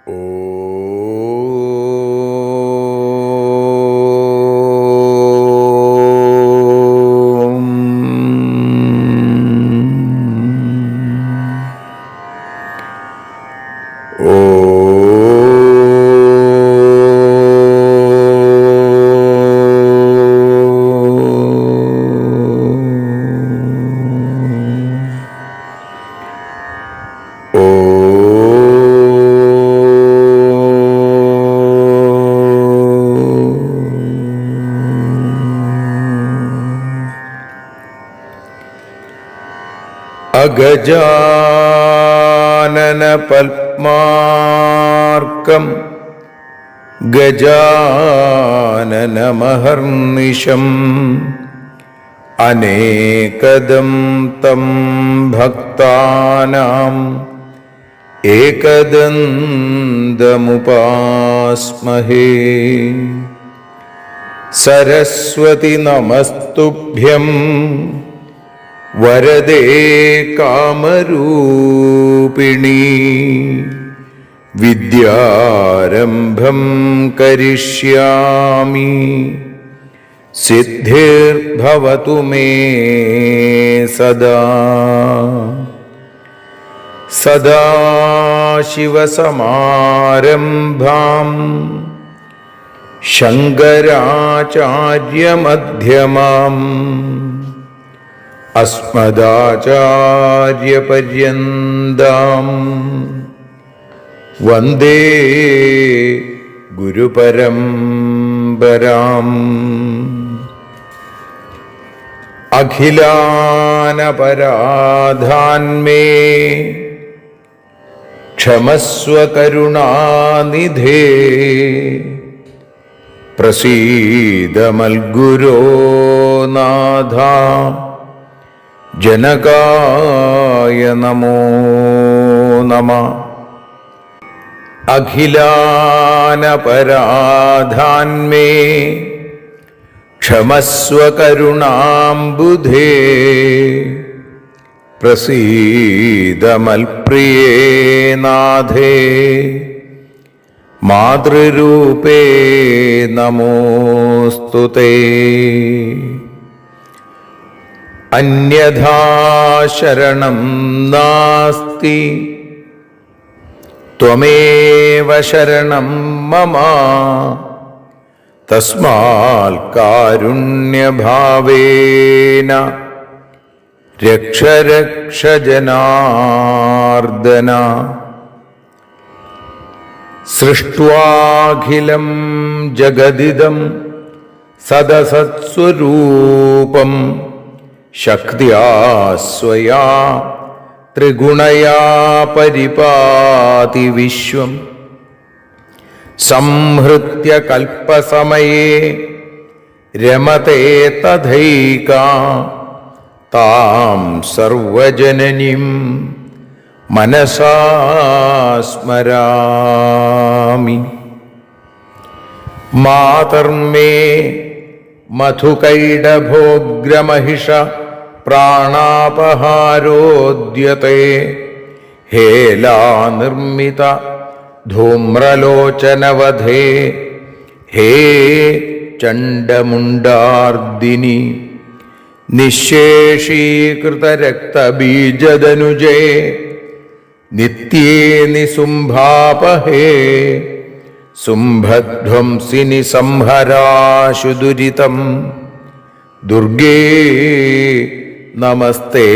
അഗജാനന പത്മാർക്കം ഗജാനനമഹർനിശം അനേകദം തം ഭക്താനാം ഏകദന്തമുപാസ്മഹേ. സരസ്വതി നമസ്തുഭ്യം വരദേ കാമരൂപിണി. വിദ്യാരംഭം കരിഷ്യാമി സിദ്ധിർഭവതു മേ സദാ. സദാശിവസമാരംഭാം ശങ്കരാചാര്യമധ്യമാം അസ്മദാചാര്യപര്യന്താം വന്ദേ ഗുരുപരമ്പരാം. അഖിലാനപരാധാന്മേ ക്ഷമസ്വ കരുണാനിധേ. പ്രസീദ മൽഗുരോ നാഥ ജനകായ നമോ നമഃ. അഖിലാനപരാധാന്മേ ക്ഷമസ്വ കരുണാംബുധേ. പ്രസീദ മൽപ്രിയേ നാഥേ മാതൃരൂപേ നമോസ്തുതേ. അന്യഥാ ശരണം നാസ്തി ത്വമേവ ശരണം മമ. തസ്മാൽ കാരുണ്യഭാവേന രക്ഷ രക്ഷ ജനാർദ്ദന. സൃഷ്ട്വാഖിലം ജഗദിദം സദസത്സ്വരൂപം ശക്ത്യാ സ്വയാ ത്രിഗുണയാ പരിപാതി വിശ്വം. സംഹൃത്യ കൽപ്പസമയേ രമതേ തഥൈകാ താം സർവജനനീം മനസാ സ്മരാമി. മാതർമേ മധുകൈടഭോഗ്രമഹിഷ പ്രാണാപഹാരോദ്യത്തെ. ഹേലാനിർമ്മിത ധൂമ്രലോചനവധേ. ഹേ ചണ്ഡമുണ്ഡാർദിനി നിശേഷീകൃതരക്തബീജദനുജേ. നിത്യേ നിസുംഭാപഹേ സുംഭധ്വംസിനി സംഹരാശു ദുരിതം. ദുർഗേ നമസ്തേംബികേ.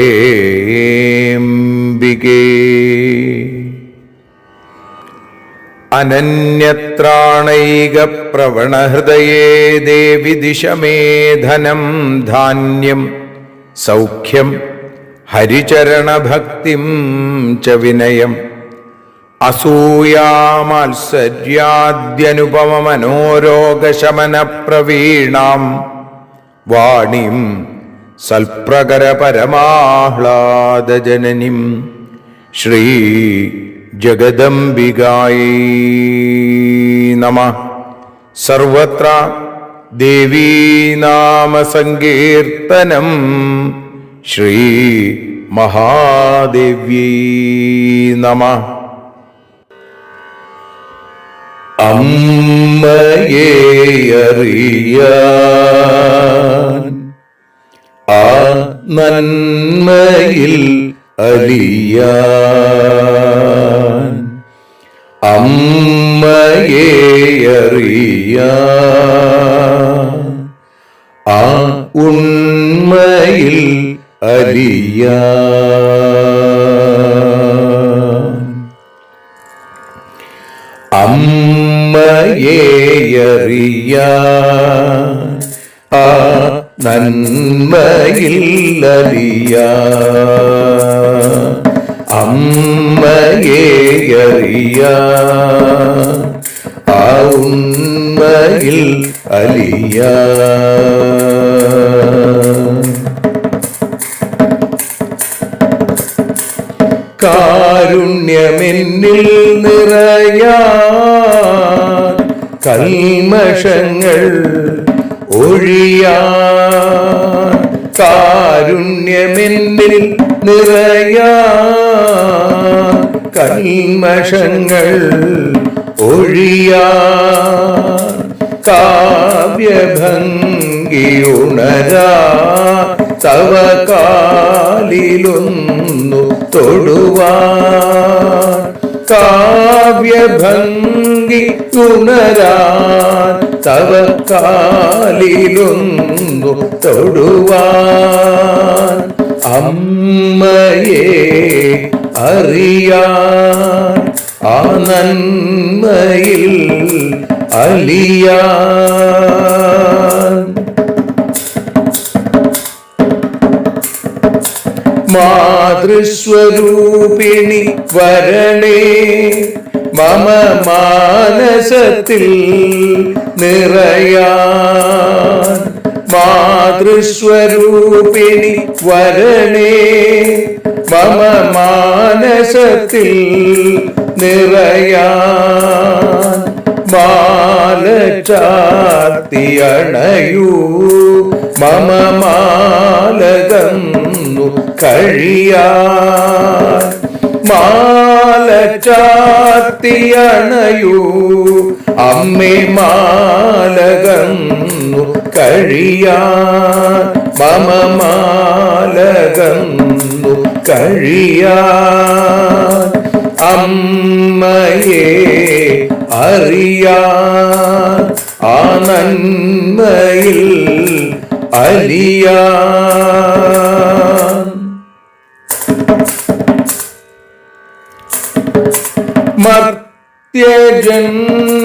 അനന്യത്രാണൈകപ്രവണഹൃദയേ ദേവി ദിശ മേ ധനം ധാന്യം സൗഖ്യം ഹരിചരണഭക്തിം ച വിനയം. അസൂയാമാത്സര്യാദ്യനുപമമനോരോഗശമനപ്രവീണാം വാണിം സൽപ്രകരപരമാഹ്ലാദജനനിം ശ്രീ ജഗദംബികായൈ നമഃ. സർവത്ര ദേവീനാമസങ്കീർത്തനം ശ്രീ മഹാദേവ്യൈ നമഃ. അമ്മയെ അറിയാൻ ആ നന്മയിൽ അലിയാൻ അമ്മയെ അറിയാൻ ആ ഉണ്മയിൽ അലിയാൻ അമ്മയെ അറിയാൻ ആ നന്മയിൽ അലിയാൻ അമ്മയെ അറിയാൻ ആ ഉണ്മയിൽ അലിയാൻ കാരുണ്യമെന്നിൽ നിറയാൻ കൽമഷങ്ങൾ ഒഴിയാൻ കാരുണ്യമെന്നിൽ നിറയാൻ കൽമഷങ്ങൾ ഒഴിയാൻ കാവ്യഭംഗി ഉണരാ തവ കാലിലൊന്നു തൊടുവാൻ കാവ്യഭംഗി ഉണരാൻ തവ കാലിലൊന്നു തൊടുവാൻ അമ്മയെ അറിയാൻ ആ നന്മയിൽ അലിയാൻ മാതൃസ്വരൂപിണി വരണേ മമ മാനസത്തിൽ നിറയാൻ മാതൃസ്വരൂപിണി വരണേ മമ മാനസത്തിൽ നിറയാൻ മാല ചാർത്തിയണയൂ മമ മാലകന്നു കഴിയാൻ മാല ചാർത്തിയണയൂ അമ്മേ മാലകന്നു കഴിയാൻ മമ മാലകന്നു കഴിയാൻ അമ്മയെ അറിയാൻ ആ നന്മയിൽ അലിയാൻ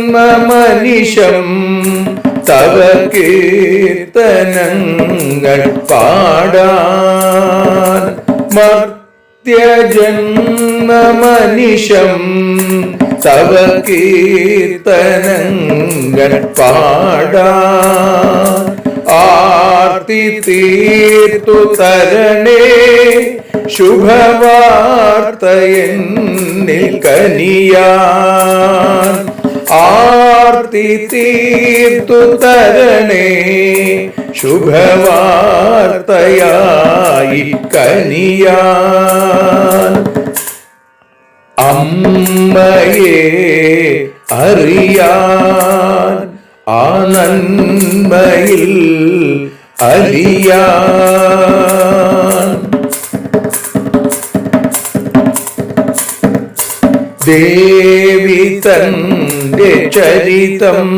മർത്യജന്മമനിശം തവ കീർത്തനങ്ങൾ പാടാൻ മർത്യജന്മമനിശം തവ കീർത്തനങ്ങൾ പാടാൻ ആർത്തി തീർത്തു തരണേ ശുഭവാർത്തയെന്നിൽ കനിയാൻ ആർത്തി തീർത്തു തരണേ ശുഭവാർത്തയായി കനിയാൻ അമ്മയെ അറിയാൻ ആ നന്മയിൽ അലിയാൻ ദേവി തന്റെ ചരിതം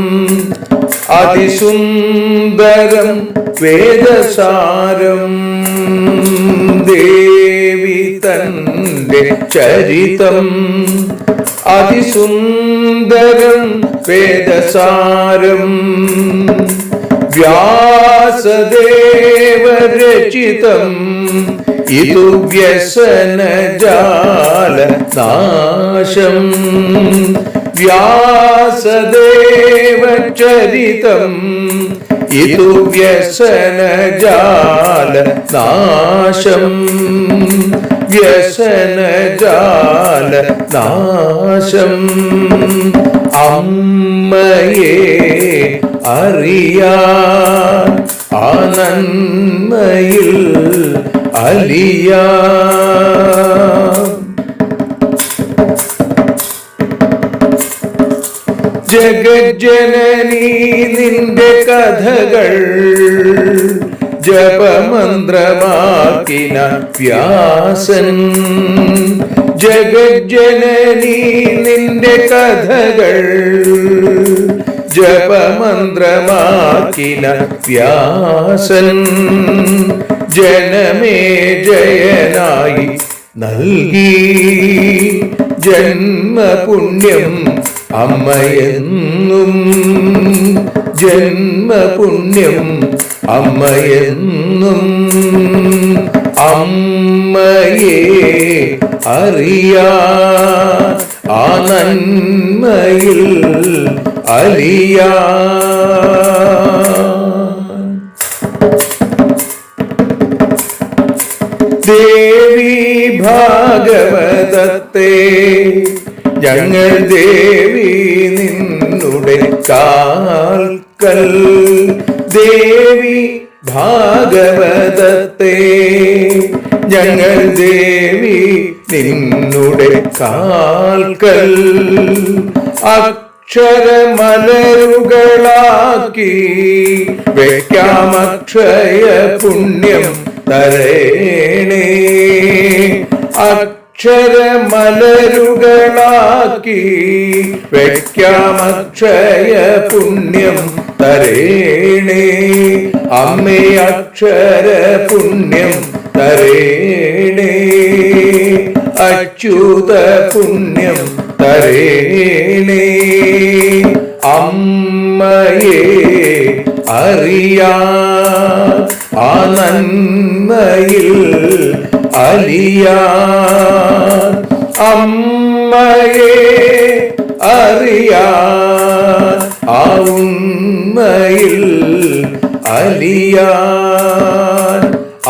അതിസുന്ദരം വേദസാരം ദേവി തന്റെ ചരിതം അതിസുന്ദരം വേദസാരം വ്യാസദേവരചിതം ഇതു വ്യസനജാലനാശം വ്യാസദേവചരിതം ഇതു വ്യസനജാലനാശം വ്യസനജാലനാശം അമ്മയെ അറിയാൻ ആ നന്മയിൽ അലിയാൻ ജഗജ്ജനനീ നിന്റെ കഥകൾ ജപമന്ത്രമാക്കിന വ്യാസൻ. ജഗജ്ജനനീ നിന്റെ കഥകൾ ജപമന്ത്രമാക്കിന വ്യാസൻ. ജനമേ ജയനായി നൽകി ജന്മപുണ്യം അമ്മയെന്നും. ജന്മപുണ്യം അമ്മയെന്നും. അമ്മയെ അറിയാ ആ നന്മയിൽ അലിയാ. ദേവി ഭാഗവതത്തെ ഞങ്ങൾ ദേവി നിന്നുടെ കാൽക്കൽ. ദേവി ഭാഗവതത്തെ ഞങ്ങൾ ദേവി നിന്നുടെ കാൽക്കൽ. അക്ഷരമലരുകളാക്കി വെക്കാമക്ഷയ പുണ്യം തരേണേ. അക്ഷരമലരുകളാക്കി വെക്കാമക്ഷയ പുണ്യം തരേണേ. അമ്മേ അക്ഷര പുണ്യം തരേണേ. അച്യുത പുണ്യം തരേണേ. അമ്മയെ അറിയാ ആ നന്മയിൽ അലിയാ. അമ്മയെ അറിയാ ആ ഉണ്മയിൽ അലിയാ.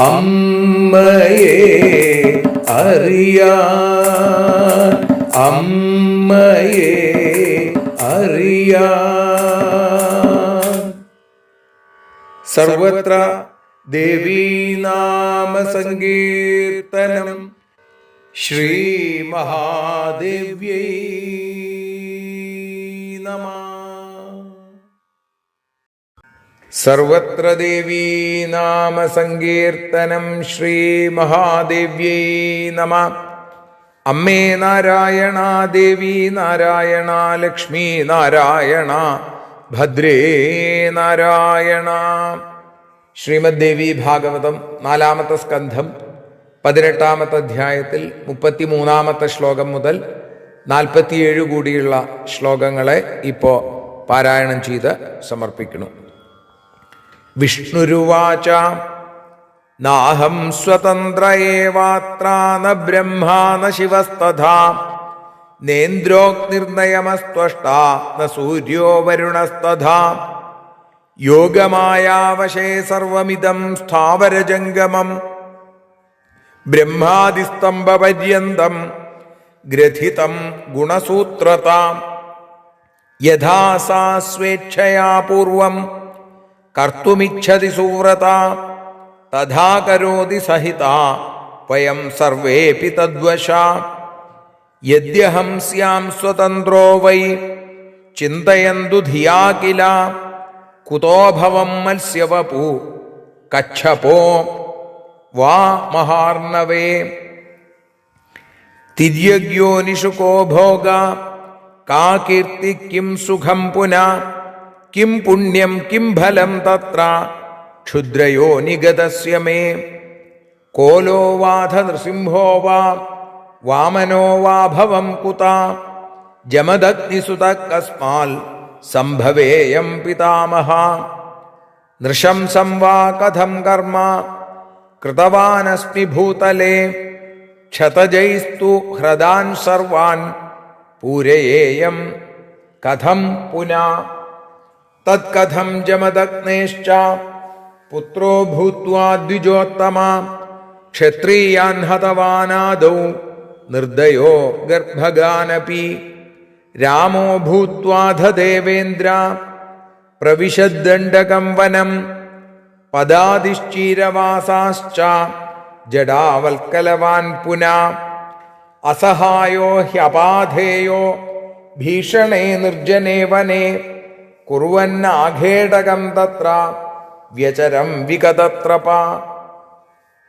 അമ്മയെ അറിയാ. അമ്മയെ അറിയാ. സർവത്ര ദേവീനാമ സങ്കീർത്തനം. ശ്രീ മഹാദേവ്യൈ നമഃ. സർവത്ര ദേവീനാമ സങ്കീർത്തനം. ശ്രീ മഹാദേവ്യൈ നമഃ. അമ്മേ നാരായണ, ദേവി നാരായണ, ലക്ഷ്മി നാരായണ, ഭദ്രേ നാരായണ. ശ്രീമദ് ദേവി ഭാഗവതം 4-ാമത്തെ സ്കന്ധം 18-ാമത്തെ അധ്യായത്തിൽ 33-ാമത്തെ ശ്ലോകം മുതൽ 47 കൂടിയുള്ള ശ്ലോകങ്ങളെ ഇപ്പോൾ പാരായണം ചെയ്ത് സമർപ്പിക്കുന്നു. വിഷ്ണുരുവാച നാഹം സ്വതന്ത്ര ഏവാത്ര ന ബ്രഹ്മാ ന ശിവസ്തഥാ നേന്ദ്രോക്തിർനയമസ്ത്വഷ്ടാ ന സൂര്യോ വരുണസ്തഥാ യോഗമായാവശേ സർവമിദം സ്ഥാവരജംഗമം ബ്രഹ്മാദിസ്തംഭപര്യന്തം ഗ്രഥിതം ഗുണസൂത്രതാം യഥാ സാ സ്വേച്ഛയാ പൂർവം കർത്തുമിച്ഛതി സുവ്രതാ തഥാ കരോതി സഹിതാ വയം സർവേപി തദ്വശാ യദ്യഹം സ്യാം സ്വതന്ത്രോ വൈ ചിന്തയന്തു ധിയാ കില കുതോ ഭവം മത്സ്യവപു കച്ഛപോ വാ മഹാർണവേ തിര്യഗ്യോനിഷു കോ ഭോഗ കാ കീർത്തി കിം സുഖം പുനാ കിം പുണ്യം കിം ഫലം തത്ര ക്ഷുദ്രയോ നിഗതസ്യ മേ കോലോ വാധ നൃസിംഹോ വാ വാമനോ വാ ഭവം കുതാ ജമദഗ്നിസുത കസ്മാൽ സംഭവേയം പിതാമഹ നൃശംസം വാ കഥം കർമ്മ കൃതവാനസ്മി ഭൂതലേ ക്ഷതജൈസ്തു ഹൃദാൻ സർവാൻ പൂരയേയം കഥം പുനാ തത്കഥം ജമദഗ്നേശ്ച പുത്രോ ഭൂത്വാ ദ്വിജോത്തമ ക്ഷത്രിയാൻ ഹതവാനാദൗ നിർദയോ ഗർഭഗാനപി രാമോ ഭൂത്വാധ ദേവേന്ദ്ര പ്രവിശദ്ദണ്ഡകം വനം പദാതിശ്ചീരവാസാശ്ച ജഡാവൽക്കലവാൻ പുനാ അസഹായോ ഹ്യപാധേയോ ഭീഷണേ നിർജനേ വനേ കുറുവന്നാഘേടകം തത്ര വ്യചരം വിഗതത്രപ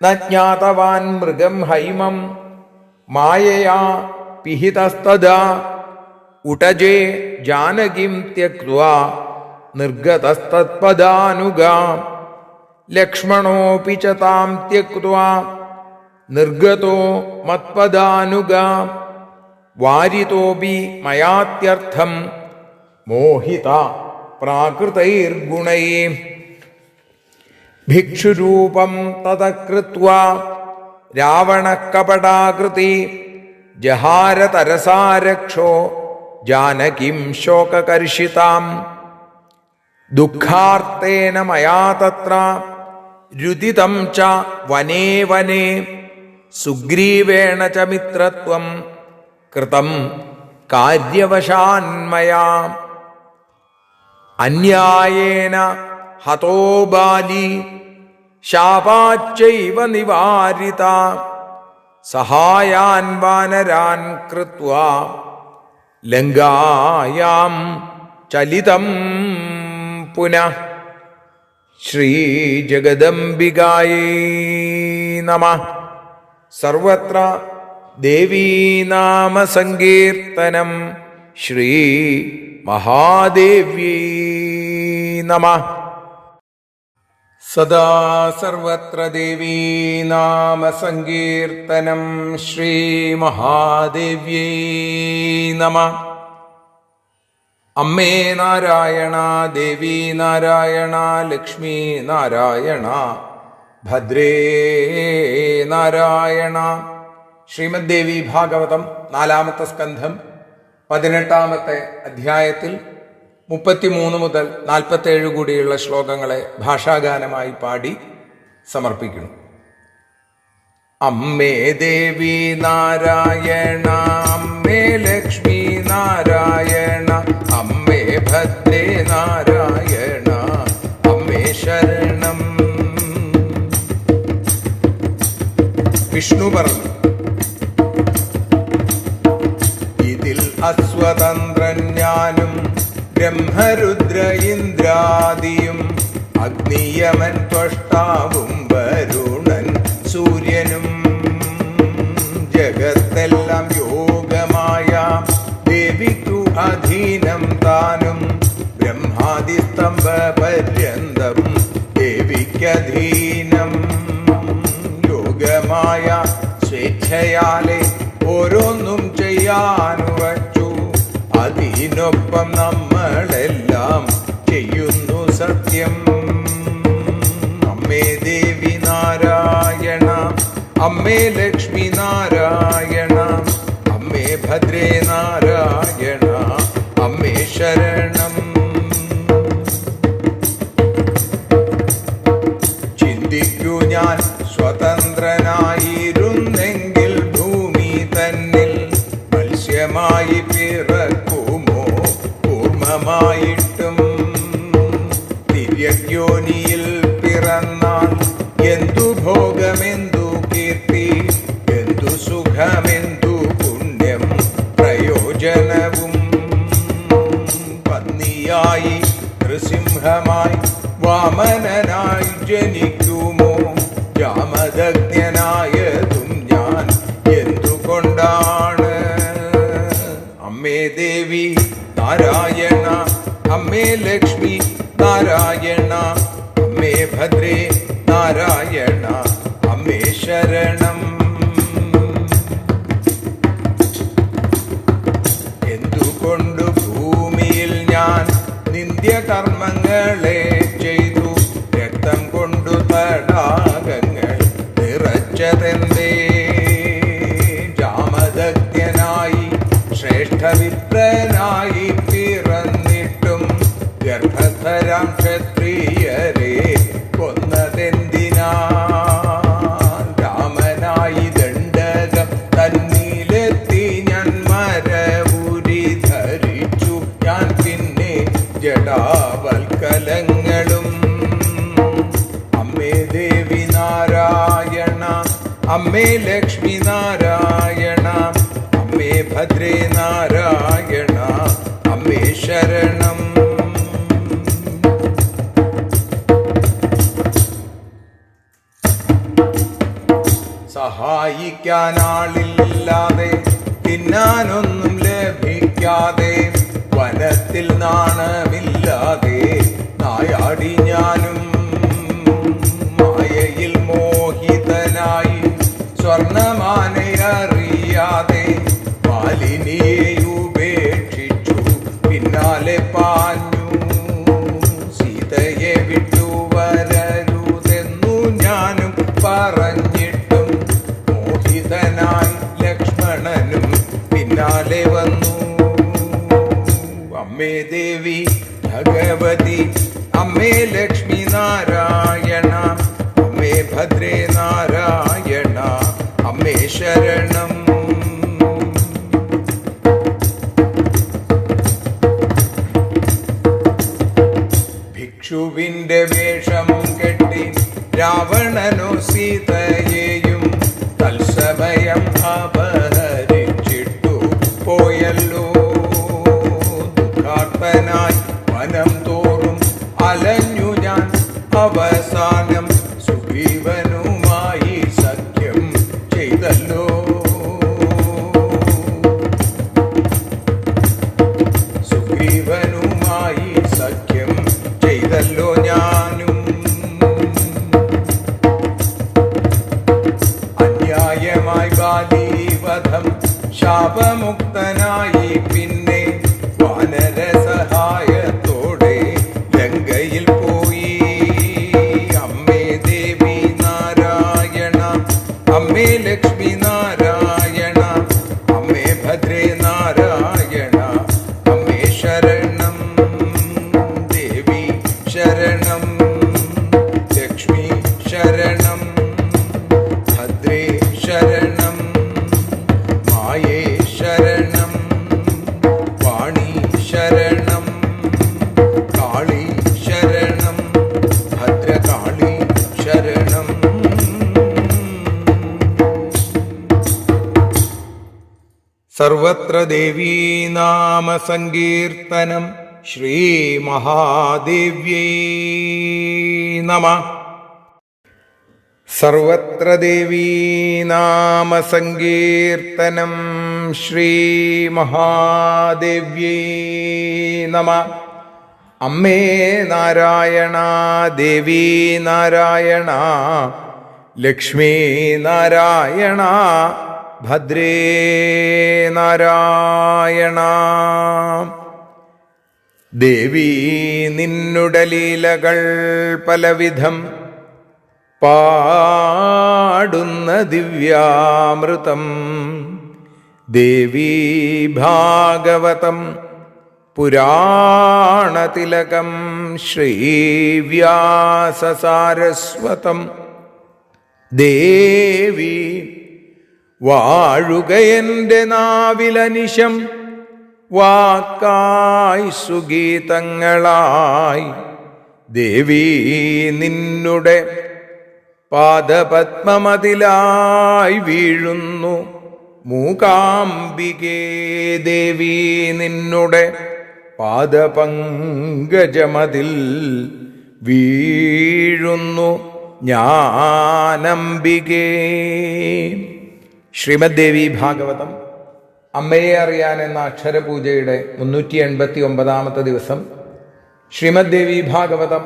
ന ജ്ഞാതവാൻ മൃഗം ഹൈമം മായയാ പിഹിതസ്തദാ ഉടജേ ജാനകിം ത്യക്ത്വാ നിർഗതസ്തത്പദാനുഗാ ലക്ഷ്മണോപി ച താം ത്യക്ത്വാ നിർഗതോ മത്പദാനുഗാ വാരിതോപി മയാത്യർത്ഥം മോഹിത പ്രാകൃതൈർഗുണൈഃ ഭിക്ഷുരൂപം തതകൃത്വാ രാവണഃ കപടാകൃതി ജഹാര തരസാ രക്ഷോ ജാനകിം ശോകകർഷിതാം ദുഃഖാർത്തേന മയാ തത്ര രുദിതം ച വനേ വനേ സുഗ്രീവേണ ച മിത്രത്വം കൃതം കാര്യവശാന്മയാ അന്യായേന ഹതോ ബാലി ശാപാച്ചൈവ നിവാരിത സഹായാൻ വാനരാൻ കൃത്വാ ലങ്കായാം ചലിതം പുനഃ. ശ്രീജഗദംബികായൈ നമഃ. സർവത്ര ദേവീനാമസങ്കീർത്തനം. ശ്രീ മഹാദേവ്യൈ നമഃ. സദാ സർവത്ര ദേവീനാമസങ്കീർത്തനം. ശ്രീ മഹാദേവ്യൈ നമഃ. അമ്മേ നാരായണ, ദേവി നാരായണ, ലക്ഷ്മി നാരായണ, ഭദ്രേ നാരായണ. ശ്രീമദ് ദേവി ഭാഗവതം 4-ാമത്തെ സ്കന്ധം 18-ാമത്തെ അധ്യായത്തിൽ 33 മുതൽ 47 കൂടിയുള്ള ശ്ലോകങ്ങളെ ഭാഷാഗാനമായി പാടി സമർപ്പിക്കുന്നു. അമ്മേ ദേവി നാരായണ, അമ്മേ ലക്ഷ്മി നാരായണ, അമ്മേ ഭദ്രേ നാരായണ, അമ്മേ ശരണം. വിഷ്ണു പറഞ്ഞു, ഇതിൽ അസ്വതന്ത്രൻ ഞാനും ബ്രഹ്മരുദ്ര ഇന്ദ്രാദിയും അഗ്നിയമൻ ത്വഷ്ടാവും വരുണൻ സൂര്യനും ജഗത്തെല്ലാം യോഗമായ ദേവിക്കു അധീനം താനും ബ്രഹ്മാദിസ്തംഭ പര്യന്തം ദേവിക്കധീനം യോഗമായ സ്വേച്ഛയാലെ ഓരോന്നും ചെയ്യാനുവച്ചു അതിനൊപ്പം നമ്മളെല്ലാം ചെയ്യുന്നു സത്യം. അമ്മേ ദേവി നാരായണ, അമ്മേ ലക്ഷ്മി നാരായണ, അമ്മേ ഭദ്രേ നാരായണ, അമ്മേ ശരണം. ചിന്തിക്കൂ, ഞാൻ സ്വതന്ത്രനായിരുന്നെങ്കിൽ ഭൂമി തന്നിൽ മത്സ്യമായി പിറക്കുമോ കൂർമ്മമായിട്ടും? ദിവ്യയോനിയിൽ പിറന്നാൽ എന്തു ഭോഗമെന്തു കീർത്തി, എന്തു സുഖമെന്തു പുണ്യം പ്രയോജനവും? പന്നിയായി നൃസിംഹമായി വാമനനായി ജനിക്കുമോ? ജാമദഗ്ന്യനായതും ഞാൻ എന്തുകൊണ്ടാണ്? അമ്മേ ദേവി നാരായണ, അമ്മേ ലക്ഷ്മി നാരായണ, അമ്മേ ഭദ്രേ നാരായണ, അമ്മേ ശരണം. എന്തുകൊണ്ടു ഭൂമിയിൽ ഞാൻ നിന്ദ്യകർമ്മങ്ങളെ ചെയ്തു? രക്തം കൊണ്ടു തടാകങ്ങൾ നിറച്ചതെന്തേ? ജാമദഗ്ന്യനായി ശ്രേഷ്ഠവിപ്രനായി പിറന്നിട്ടും ഗർഭസ്ഥരാം ക്ഷത്രിയരെ കൊന്നതെന്തിനാ? രാമനായി ദണ്ഡകം തന്നിലെത്തി ഞാൻ മരവുരി ധരിച്ചു. ഞാൻ പിന്നെ ജടാവൽക്കലങ്ങളും. അമ്മേ ദേവി നാരായണ, അമ്മേ ലക്ഷ്മി നാരായണ, അമ്മേ ഭദ്രേ നാരായണ, അറിയാതെ നായാടി ഞാനും മായയിൽ മോഹിതനായി സ്വർണമാനയറിയാതെ മാലിനിയെ ഉപേക്ഷിച്ചു പിന്നാലെ പാഞ്ഞു. സീതയെ വിട്ടുവരരുതെന്നു ഞാനും പറഞ്ഞിട്ടും മോഹിതനായി ലക്ഷ്മണനും പിന്നാലെ വന്നു. അമ്മേ ദേവി ഭഗവതി, അമ്മേ ലക്ഷ്മി നാരായണ, അമ്മേ ഭദ്രേ നാരായണ, അമ്മേ ശരണം. ഭിക്ഷുവിന്റെ വേഷം കെട്ടി രാവണനോ സീതയെയും തത്സമയം അപഹരിച്ചിട്ടു പോയല്ലോ. ദുഃഖാർത്തനായി വനം തോറും അലഞ്ഞു ഞാൻ, അവസാനം സുഗ്രീവനുമായി സഖ്യം ചെയ്തല്ലോ. സുഗ്രീവനുമായി സഖ്യം ചെയ്തല്ലോ ഞാനും. അന്യായമായി ബാലീവധം ശാപമുക്തനായി പിന്നെ വാനര സഹായത്തോടെ ലങ്കയിൽ പോയി. അമ്മേ ദേവി നാരായണ, അമ്മേ ലക്ഷ്മി നാരായണ, അമ്മേ ഭദ്രേ നാരായണ, അമ്മേ ശരണം. ദേവി ശരണം, ലക്ഷ്മി ശരണം, ഭദ്രേ ശരണം, മായേ ശരണം, വാണി ശരണം, കാളി ശരണം, ഭദ്രകാളി ശരണം. സർവത്ര ദേവീ നാമ സങ്കീർത്തനം. ശ്രീ മഹാദേവ്യൈ നമഃ. സർവത്ര ദേവീ നാമ സങ്കീർത്തനം. ശ്രീ മഹാദേവ്യൈ നമഃ. അമ്മേ നാരായണ, ദേവി നാരായണ, ലക്ഷ്മി നാരായണ, ഭദ്രേ നാരായണ. ദേവി നിന്നുടെ ലീലകൾ പലവിധം പാടുന്ന ദിവ്യാമൃതം. ദേവി ഭാഗവതം പുരാണതിലകം ശ്രീവ്യാസസാരസ്വതം. ദേവി വാഴുകയെൻ്റെ നാവിലനിശം വാക്കായി സുഗീതങ്ങളായി. ദേവി നിന്നുടെ പാദപത്മമതിലായി വീഴുന്നു മൂകാംബികേ. ദേവി നിന്നുടെ പാദപങ്കജമതിൽ വീഴുന്നു ഞാനംബികേ. ശ്രീമദ് ദേവി ഭാഗവതം അമ്മയെ അറിയാൻ എന്ന അക്ഷരപൂജയുടെ 389 ദിവസം. ശ്രീമദ് ദേവി ഭാഗവതം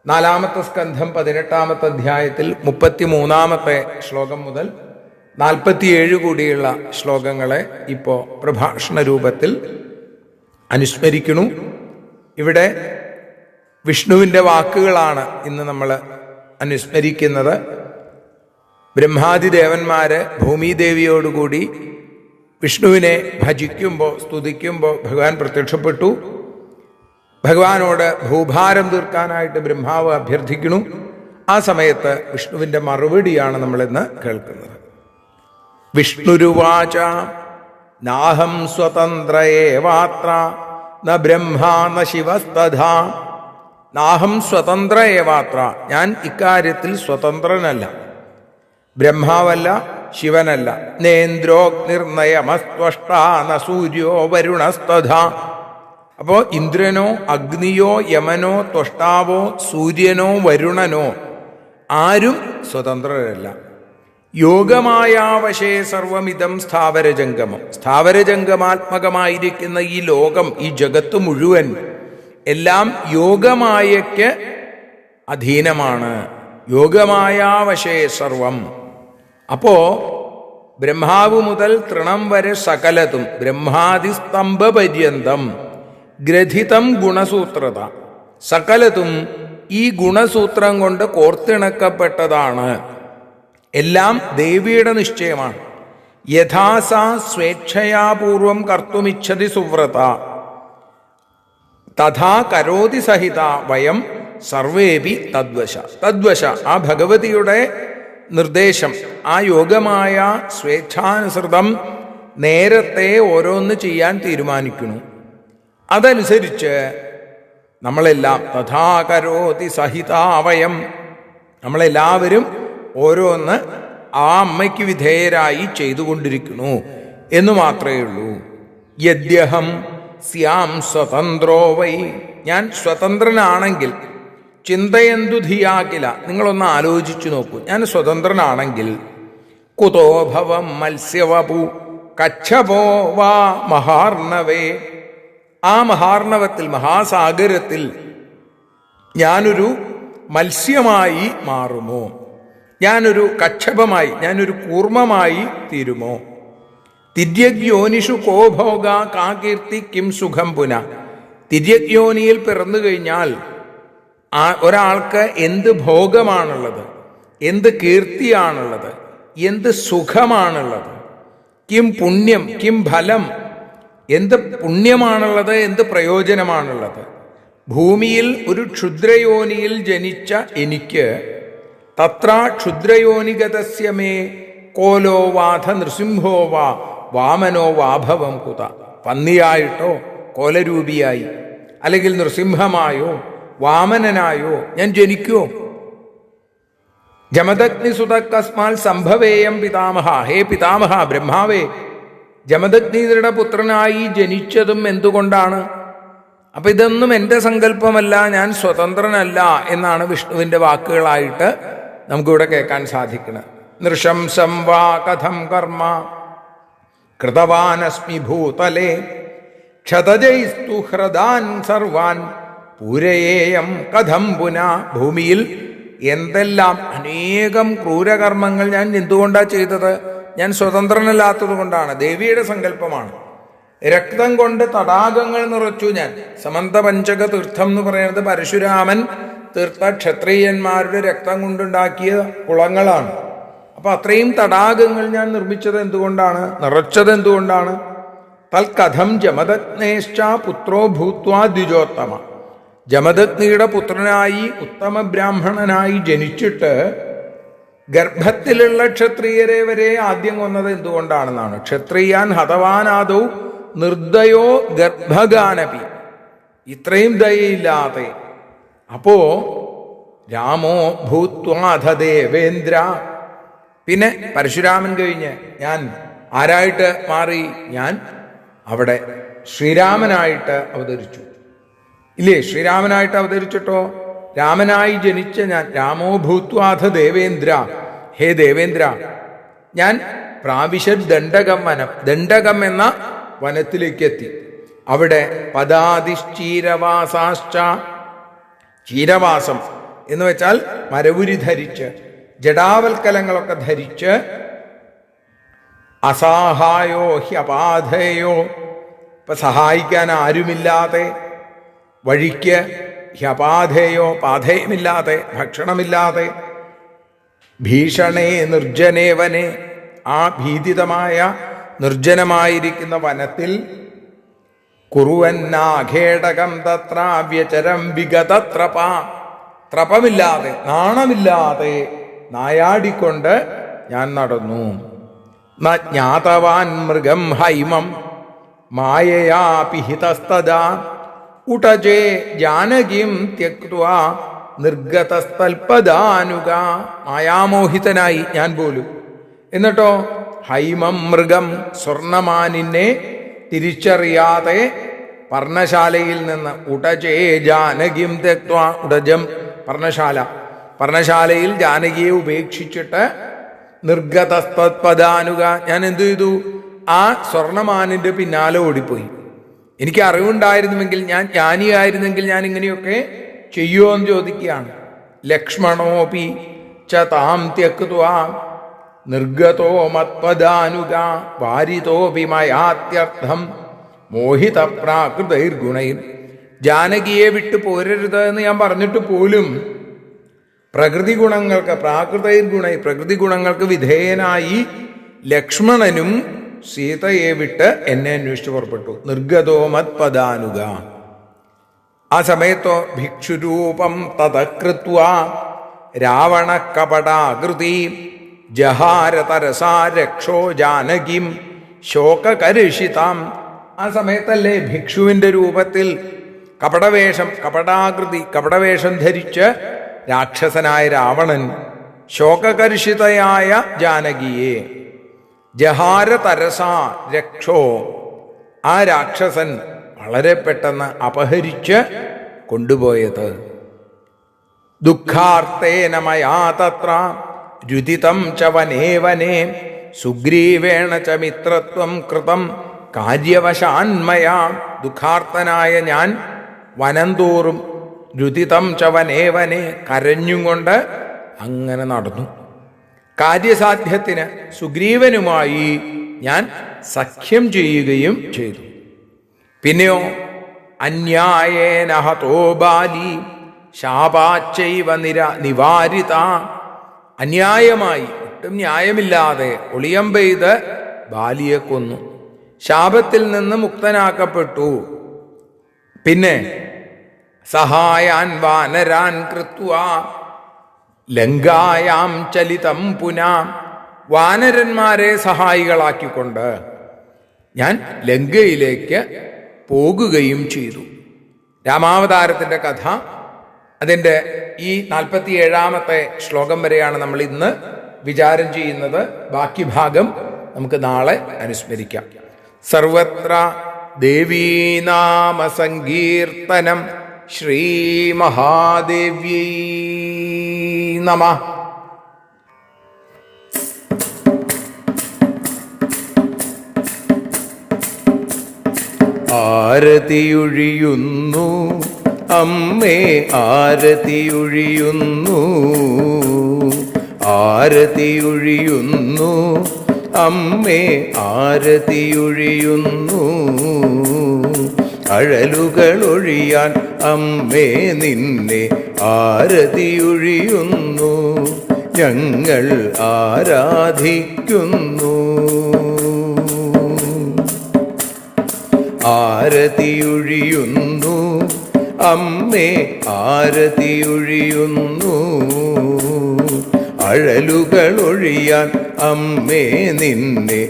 4-ാമത്തെ സ്കന്ധം 18-ാമത്തെ അധ്യായത്തിൽ 33-ാമത്തെ ശ്ലോകം മുതൽ 47 കൂടിയുള്ള ശ്ലോകങ്ങളെ ഇപ്പോൾ പ്രഭാഷണ രൂപത്തിൽ അനുസ്മരിക്കുന്നു. ഇവിടെ വിഷ്ണുവിൻ്റെ വാക്കുകളാണ് ഇന്ന് നമ്മൾ അനുസ്മരിക്കുന്നത്. ബ്രഹ്മാദിദേവന്മാര് ഭൂമിദേവിയോടുകൂടി വിഷ്ണുവിനെ ഭജിക്കുമ്പോൾ സ്തുതിക്കുമ്പോൾ ഭഗവാൻ പ്രത്യക്ഷപ്പെട്ടു. ഭഗവാനോട് ഭൂഭാരം തീർക്കാനായിട്ട് ബ്രഹ്മാവ് അഭ്യർത്ഥിക്കുന്നു. ആ സമയത്ത് വിഷ്ണുവിൻ്റെ മറുപടിയാണ് നമ്മളിന്ന് കേൾക്കുന്നത്. വിഷ്ണുരുവാച നാഹം സ്വതന്ത്ര ഏവാത്ര ന ബ്രഹ്മാ ന ശിവസ്തഥാ. നാഹം സ്വതന്ത്ര ഏവാത്ര, ഞാൻ ഇക്കാര്യത്തിൽ സ്വതന്ത്രനല്ല. ബ്രഹ്മാവല്ല, ശിവനല്ല. നേന്ദ്രോഗ്നിർനയമസ്ത്വഷ്ടാ ന സൂര്യോ വരുണസ്തഥാ. അപ്പോൾ ഇന്ദ്രനോ അഗ്നിയോ യമനോ ത്വഷ്ടാവോ സൂര്യനോ വരുണനോ ആരും സ്വതന്ത്രരല്ല. യോഗമായാവശേ സർവമിതം സ്ഥാവരജംഗമം. സ്ഥാവരജംഗമാത്മകമായിരിക്കുന്ന ഈ ലോകം, ഈ ജഗത്ത് മുഴുവൻ എല്ലാം യോഗമായയ്ക്ക് അധീനമാണ്. യോഗമായാവശേ സർവം. അപ്പോ ബ്രഹ്മാവ് മുതൽ തൃണം വരെ സകലതും ബ്രഹ്മാതിസ്തംഭ പര്യന്തം ഗ്രഥിതം ഗുണസൂത്രത, സകലതും ഈ ഗുണസൂത്രം കൊണ്ട് കോർത്തിണക്കപ്പെട്ടതാണ്. എല്ലാം ദേവിയുടെ നിശ്ചയമാണ്. യഥാസ സ്വേച്ഛയാപൂർവം കർത്തുമിച്ഛതി സുവ്രത തഥാ കരോതി സഹിത വയം സർവേപി തദ്വശ. തദ്വശ ആ ഭഗവതിയുടെ നിർദ്ദേശം, ആ യോഗമായ സ്വേച്ഛാനുസൃതം നേരത്തെ ഓരോന്ന് ചെയ്യാൻ തീരുമാനിക്കുന്നു. അതനുസരിച്ച് നമ്മളെല്ലാം തഥാ കരോതി സഹിതാവയം, നമ്മളെല്ലാവരും ഓരോന്ന് ആ അമ്മയ്ക്ക് വിധേയരായി ചെയ്തുകൊണ്ടിരിക്കുന്നു എന്ന് മാത്രമേ ഉള്ളൂ. യദ്യഹം സ്യാം സ്വതന്ത്രോ വൈ, ഞാൻ സ്വതന്ത്രനാണെങ്കിൽ, ചിന്തയന്തു ധിയാകില, നിങ്ങളൊന്ന് ആലോചിച്ചു നോക്കൂ, ഞാൻ സ്വതന്ത്രനാണെങ്കിൽ കുതോ ഭവം മത്സ്യവപു കച്ഛപോ വാ മഹാർണവേ, ആ മഹാർണവത്തിൽ മഹാസാഗരത്തിൽ ഞാനൊരു മത്സ്യമായി മാറുമോ? ഞാനൊരു കച്ഛപമായി, ഞാനൊരു കൂർമ്മമായി തീരുമോ? തിര്യഗ്യോനിഷു കോ ഭോഗ കാ കീർത്തി കിം സുഖം പുന. തിര്യഗ്യോനിയിൽ പിറന്നു കഴിഞ്ഞാൽ ഒരാൾക്ക് എന്ത് ഭോഗമാണുള്ളത്, എന്ത് കീർത്തിയാണുള്ളത്, എന്ത് സുഖമാണുള്ളത്? കിം പുണ്യം കിം ഫലം, എന്ത് പുണ്യമാണുള്ളത്, എന്ത് പ്രയോജനമാണുള്ളത്? ഭൂമിയിൽ ഒരു ക്ഷുദ്രയോനിയിൽ ജനിച്ച എനിക്ക് തത്ര ക്ഷുദ്രയോനിഗതസ്യ മേ കോലോ വാധ നൃസിംഹോ വാ വാമനോ വാഭവം കുത. പന്നിയായിട്ടോ കോലരൂപിയായി അല്ലെങ്കിൽ നൃസിംഹമായോ വാമനനായോ ഞാൻ ജനിക്കുമോ? ജമദഗ്നിസുതക്കസ്മാൽ സംഭവേയം പിതാമഹ, ഹേ പിതാമഹ ബ്രഹ്മാവേ, ജമദഗ്നിയുടെ പുത്രനായി ജനിച്ചതും എന്തുകൊണ്ടാണ്? അപ്പൊ ഇതൊന്നും എൻ്റെ സങ്കല്പമല്ല, ഞാൻ സ്വതന്ത്രനല്ല എന്നാണ് വിഷ്ണുവിൻ്റെ വാക്കുകളായിട്ട് നമുക്കിവിടെ കേൾക്കാൻ സാധിക്കുന്നത്. നൃശംസം വാ കഥം കർമ്മ കൃതവാനസ്മി ഭൂതലേ ക്ഷതജൈസ്തു ഹൃദാൻ സർവാൻ പൂരയേയം കഥം പുന. ഭൂമിയിൽ എന്തെല്ലാം അനേകം ക്രൂരകർമ്മങ്ങൾ ഞാൻ എന്തുകൊണ്ടാണ് ചെയ്തത്? ഞാൻ സ്വതന്ത്രനല്ലാത്തത് കൊണ്ടാണ്. ദേവിയുടെ സങ്കല്പമാണ്. രക്തം കൊണ്ട് തടാകങ്ങൾ നിറച്ചു ഞാൻ. സമന്ത പഞ്ചക തീർത്ഥം എന്ന് പറയുന്നത് പരശുരാമൻ തീർത്ഥ ക്ഷത്രിയന്മാരുടെ രക്തം കൊണ്ടുണ്ടാക്കിയ കുളങ്ങളാണ്. അപ്പൊ അത്രയും തടാകങ്ങൾ ഞാൻ നിർമ്മിച്ചത് എന്തുകൊണ്ടാണ്? നിറച്ചത് എന്തുകൊണ്ടാണ്? തൽക്കഥം ജമദഗ്നേശ്ച പുത്രോ ഭൂത്വാ ദ്വിജോത്തമ. ജമദഗ്നിയുടെ പുത്രനായി ഉത്തമ ബ്രാഹ്മണനായി ജനിച്ചിട്ട് ഗർഭത്തിലുള്ള ക്ഷത്രിയരെ വരെ ആദ്യം കൊന്നത് എന്തുകൊണ്ടാണെന്നാണ്. ക്ഷത്രിയാൻ ഹതവാനാദൗ നിർദ്ദയോ ഗർഭഗാനപി. ഇത്രയും ദയയില്ലാതെ. അപ്പോ രാമോ ഭൂത്വാധ ദേവേന്ദ്ര. പിന്നെ പരശുരാമൻ കഴിഞ്ഞ് ഞാൻ ആരായിട്ട് മാറി? ഞാൻ അവിടെ ശ്രീരാമനായിട്ട് അവതരിച്ചു. ഇല്ലേ? ശ്രീരാമനായിട്ട് അവതരിച്ചിട്ടോ രാമനായി ജനിച്ച ഞാൻ രാമോ ഭൂത്വാധ ദേവേന്ദ്ര, ഹേ ദേവേന്ദ്ര, ഞാൻ പ്രാവിശദ് ദണ്ഡകം വനം, ദണ്ഡകം എന്ന വനത്തിലേക്ക് എത്തി. അവിടെ പദാതിശ്ചീരവാസാശ്ച, ചീരവാസം എന്ന് വെച്ചാൽ മരവുരി ധരിച്ച് ജടാവൽക്കലങ്ങളൊക്കെ ധരിച്ച് അസാഹായോ ഹ്യപാധയോ, ഇപ്പൊ സഹായിക്കാൻ ആരുമില്ലാതെ, വഴിക്ക് ഹ്യപാധേയോ പാധേയമില്ലാതെ, ഭക്ഷണമില്ലാതെ, ഭീഷണേ നിർജ്ജനേവനെ, ആ ഭീതിതമായ നിർജ്ജനമായിരിക്കുന്ന വനത്തിൽ കുറുവന്നാഘേടകം തത്ര വ്യചരം വിഗതത്രപ, ത്രപമില്ലാതെ നാണമില്ലാതെ നായാടിക്കൊണ്ട് ഞാൻ നടന്നു. ന ജ്ഞാതവാൻ മൃഗം ഹൈമം മായയാ പിഹിതസ്തദാ ഉടജേ ജാനകിം ത്യക്ത്വാ നിർഗതസ്തൽപദാനുക. മായാമോഹിതനായി ഞാൻ പോലും. എന്നിട്ടോ ഹൈമം മൃഗം, സ്വർണമാനിനെ തിരിച്ചറിയാതെ പർണശാലയിൽ നിന്ന് ഉടജേ ജാനകിം ത്യക്ത്വാ, ഉടജം പർണശാല, പർണശാലയിൽ ജാനകിയെ ഉപേക്ഷിച്ചിട്ട് നിർഗതസ്തൽപദാനുക, ഞാൻ എന്തു ചെയ്തു? ആ സ്വർണമാനിന്റെ പിന്നാലെ ഓടിപ്പോയി. എനിക്ക് അറിവുണ്ടായിരുന്നുവെങ്കിൽ, ഞാൻ ജ്ഞാനിയായിരുന്നെങ്കിൽ ഞാൻ ഇങ്ങനെയൊക്കെ ചെയ്യുമോ എന്ന് ചോദിക്കുകയാണ്. ലക്ഷ്മണോപി ച താം ത്യക്ത്വാ നിർഗതോ മത്വദാനുഗ വാരിതോപി മയാത്യർത്ഥം മോഹിത പ്രാകൃതൈർഗുണൈർ. ജാനകിയെ വിട്ടു പോരരുത് എന്ന് ഞാൻ പറഞ്ഞിട്ട് പോലും പ്രകൃതി ഗുണങ്ങൾക്ക് വിധേയനായി ലക്ഷ്മണനും സീതയെ വിട്ട് എന്നെ അന്വേഷിച്ച് പുറപ്പെട്ടു. നിർഗതോ മത്പദാനുഗ. ആ സമയത്തോ ഭിക്ഷുരൂപം തതകൃത്വാ രാവണ കപടാകൃതി ജഹാരതരസാ രക്ഷോ ജാനകിം ശോകകരിഷിതാം. ആ സമയത്തല്ലേ ഭിക്ഷുവിൻ്റെ രൂപത്തിൽ കപടവേഷം ധരിച്ച് രാക്ഷസനായ രാവണൻ ശോകകർഷിതയായ ജാനകിയെ ജഹാരതരസാ രക്ഷോ, ആ രാക്ഷസൻ വളരെ പെട്ടെന്ന് അപഹരിച്ച് കൊണ്ടുപോയത്. ദുഃഖാർത്തേന മയാ തത്ര രുദിതം ച വനേ വനേ സുഗ്രീവേണ ച മിത്രത്വം കൃതം കാര്യവശാന്മയാ. ദുഃഖാർത്തനായ ഞാൻ വനം തോറും രുദിതം ച വനേ വനേ കരഞ്ഞും കൊണ്ട് അങ്ങനെ നടന്നു. കാര്യസാധ്യത്തിന് സുഗ്രീവനുമായി ഞാൻ സഖ്യം ചെയ്യുകയും ചെയ്തു. പിന്നെയോ അന്യായേന ഹതോ ബാലി ശാപാച്ചൈവ നിവാരിത. അന്യായമായി, ഒട്ടും ന്യായമില്ലാതെ ഒളിയം പെയ്ത് ബാലിയെ കൊന്നു. ശാപത്തിൽ നിന്ന് മുക്തനാക്കപ്പെട്ടു. പിന്നെ സഹായാൻ വാനരാൻ കൃത്വാ ലങ്കായാം ചലിതം പുനാം. വാനരന്മാരെ സഹായികളാക്കിക്കൊണ്ട് ഞാൻ ലങ്കയിലേക്ക് പോകുകയും ചെയ്തു. രാമാവതാരത്തിൻ്റെ കഥ, അതിൻ്റെ ഈ 47-ാമത്തെ ശ്ലോകം വരെയാണ് നമ്മൾ ഇന്ന് വിചാരം ചെയ്യുന്നത്. ബാക്കി ഭാഗം നമുക്ക് നാളെ അനുസ്മരിക്കാം. സർവത്ര ദേവീനാമ സങ്കീർത്തനം. ശ്രീമഹാദേവ്യൈ നമഃ. ആരതിയൊഴിയുന്നു അമ്മേ, ആരതിയൊഴിയുന്നു, ആരതിയൊഴിയുന്നു അമ്മേ, ആരതിയൊഴിയുന്നു. അഴലുകളൊഴിയാൻ അമ്മേ നിന്നെ ആരതിയൊഴിയുന്നു. ഞങ്ങൾ ആരാധിക്കുന്നു. ആരതിയൊഴിയുന്നു അമ്മേ, ആരതിയൊഴിയുന്നു. അഴലുകളൊഴിയാൻ അമ്മേ നിന്നെ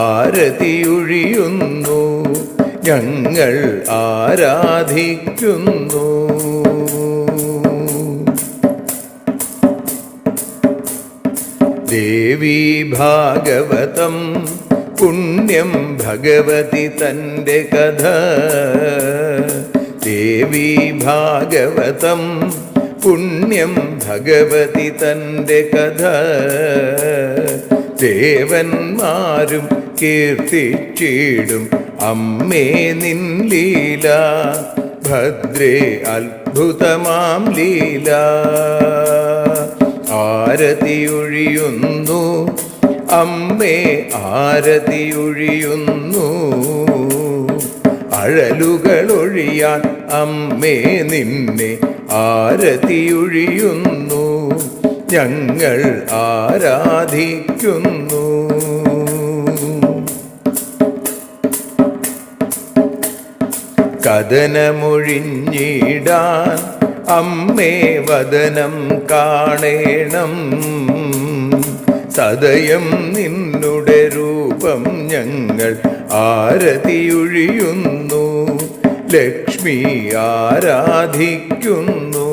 ആരതിയൊഴിയുന്നു. ഞങ്ങൾ ആരാധിക്കുന്നു. ദേവി ഭാഗവതം പുണ്യം ഭഗവതി തൻ്റെ കഥ. ദേവി ഭാഗവതം പുണ്യം ഭഗവതി തൻ്റെ കഥ. ദേവന്മാരും കീർത്തിച്ചിടും അമ്മേ നിൻ ലീല. ഭദ്രേ അത്ഭുതമാം ലീല. ആരതിയൊഴിയുന്നു അമ്മേ, ആരതിയൊഴിയുന്നു. അഴലുകളൊഴിയാൻ അമ്മേ നിന്നെ ആരതിയൊഴിയുന്നു. ഞങ്ങൾ ആരാധിക്കുന്നു. കഥനമൊഴിഞ്ഞിടാൻ അമ്മേ വദനം കാണേണം. സദയം നിന്നുടെ രൂപം ഞങ്ങൾ ആരതിയൊഴിയുന്നു. ലക്ഷ്മി ആരാധിക്കുന്നു.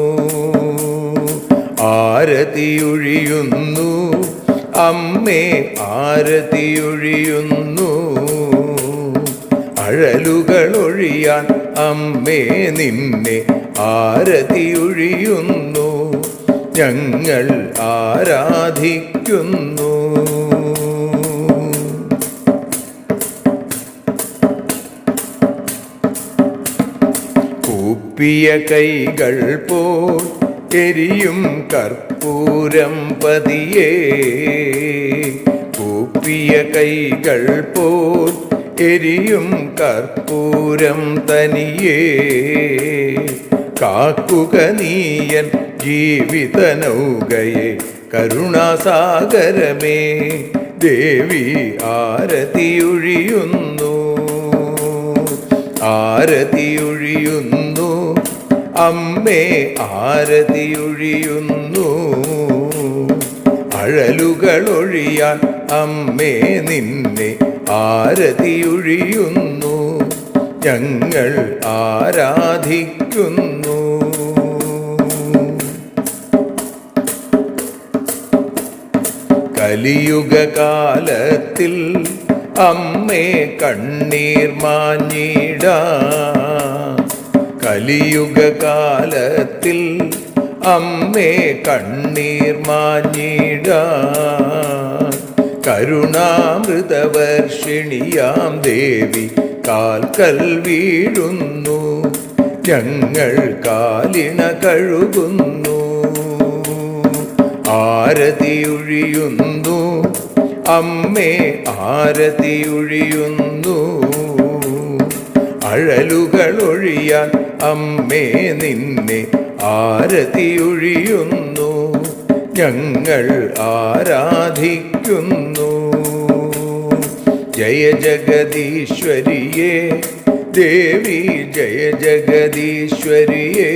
ആരതിയൊഴിയുന്നു അമ്മേ, ആരതിയൊഴിയുന്നു. അഴലുകളൊഴിയാൻ അമ്മേ നിന്നെ ആരതിയൊഴിയുന്നു. ഞങ്ങൾ ആരാധിക്കുന്നു. കൂപ്പിയ കൈകൾ പോൽ എരിയും കർപ്പൂരം പതിയേ. കൂപ്പിയ കൈകൾ പോൽ എരിയും കർപ്പൂരം തനിയേ. കാക്കുക നീയൻ ജീവിത നൗകയെ കരുണാസാഗരമേ. ദേവി ആരതിയൊഴിയുന്നു, ആരതിയൊഴിയുന്നു. അമ്മേ ആരതിയൊഴിയുന്നു. അഴലുകളൊഴിയാൻ അമ്മേ നിന്നെ ആരതിയൊഴിയുന്നു. ഞങ്ങൾ ആരാധിക്കുന്നു. കലിയുഗകാലത്തിൽ അമ്മേ കണ്ണീർ മാഞ്ഞിടാ. കലിയുഗകാലത്തിൽ അമ്മേ കണ്ണീർ മാഞ്ഞിടാ. കരുണാമൃതവർഷിണിയാം ദേവി കാൽക്കൽ വീഴുന്നു. ഞങ്ങൾ കാലിണ കഴുകുന്നു. ആരതിയൊഴിയുന്നു അമ്മേ ആരതിയൊഴിയുന്നു. അഴലുകളൊഴിയാൻ അമ്മേ നിന്നെ ആരതിയൊഴിയുന്നു. ഞങ്ങൾ ആരാധിക്കുന്നു. ജയ ജഗദീശ്വരിയേ ദേവി ജയ ജഗദീശ്വരിയേ.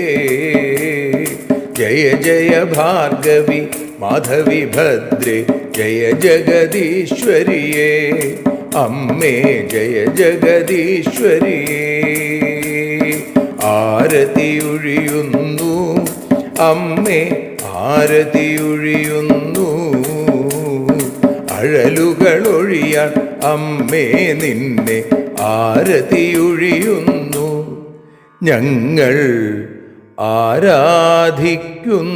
ജയ ജയ ഭാർഗവി മാധവി ഭദ്രേ ജയ ജഗദീശ്വരിയേ. അമ്മേ ജയ ജഗദീശ്വരിയേ. ആരതിയൊഴിയുന്നു അമ്മേ ആരതിയൊഴിയുന്നു. അഴലുകളൊഴിയാൻ അമ്മേ നിന്നെ ആരതിയൊഴിയുന്നു. ഞങ്ങൾ ആരാധിക്കുന്നു.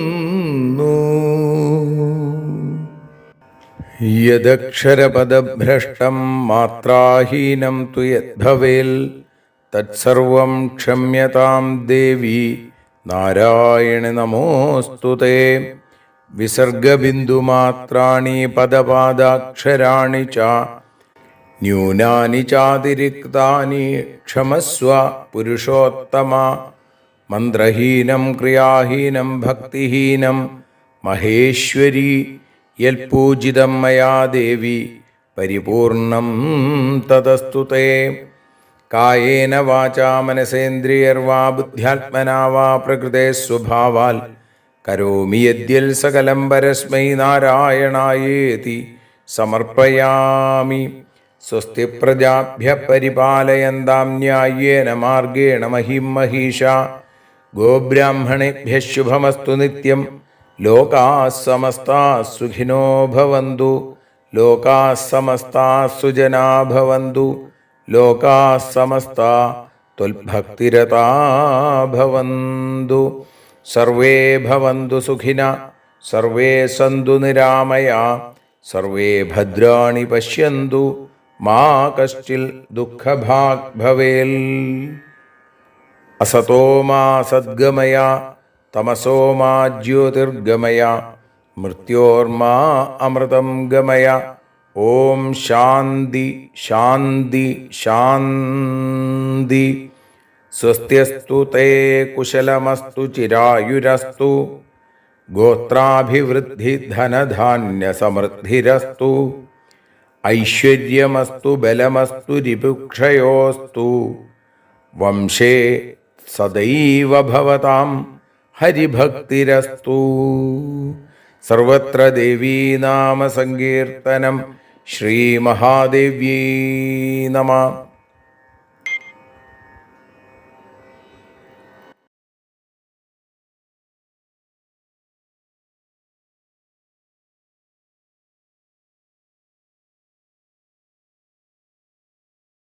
യദക്ഷരപദഭ്രഷ്ടം മാത്രാഹീനം തു യദ്ഭവേൽ തത്സർവം ക്ഷമ്യതാം ദേവി നാരായണ നമോസ്തുതേ. വിസർഗബിന്ദുമാത്രാണി പദപാദാക്ഷരാണി ച ന്യൂനാനി ചാതിരിക്താനി ക്ഷമസ്വ പുരുഷോത്തമ. മന്ത്രഹീനം ക്രിയാഹീനം ഭക്തിഹീനം മഹേശ്വരി യൽപൂജിതം മയാ ദേവി പരിപൂർണം തദസ്തുതേ. കായേന വാചാ മനസേന്ദ്രിയർവാ ബുദ്ധ്യാത്മനാ വാ പ്രകൃതേ സ്വഭാവാൽ കരോമി യദ്യൽ സകലം പരസ്മൈ നാരായണായേതി സമർപ്പയാമി. സ്വസ്തി പ്രജാഭ്യഃ പരിപാലയന്താം ന്യായേന മാർഗേണ മഹിം മഹീഷാ. ഗോബ്രാഹ്മണേഭ്യഃ ശുഭമസ്തു നിത്യം. ലോകാഃ സമസ്താഃ സുഖിനോ ഭവന്തു. ലോകാഃ സമസ്താഃ സുജനാഃ ഭവന്തു. ലോകാഃ സമസ്താഃ ത്വൽഭക്തിരതാ ഭവന്തു. സർവേ ഭവന്തു സുഖിനഃ സർവേ സന്തു നിരാമയാഃ. സർവേ ഭദ്രാണി പശ്യന്തു മാ കശ്ചിൽ ദുഃഖഭാഗ് ഭവേൽ. അസതോ മാ സദ്ഗമയ തമസോ മാ ജ്യോതിർഗമയ മൃത്യോർമാ അമൃതം ഗമയ. ഓം ശാന്തി ശാന്തി ശാന്തി. സ്വസ്ത്യസ്തു തേ കുശലമസ്തു ചിരായുരസ്തു. ഗോത്രാഭിവൃദ്ധി ധനധാന്യ സമൃദ്ധിരസ്തു. ഐശ്വര്യമസ്തു ബലമസ്തു രിപുക്ഷയോസ്തു. വംശേ സദൈവ ഭവതാം ഹരിഭക്തിരസ്തു. സർവത്ര ദേവീനാമ സങ്കീർത്തനം. ശ്രീമഹാദേവ്യൈ നമഃ.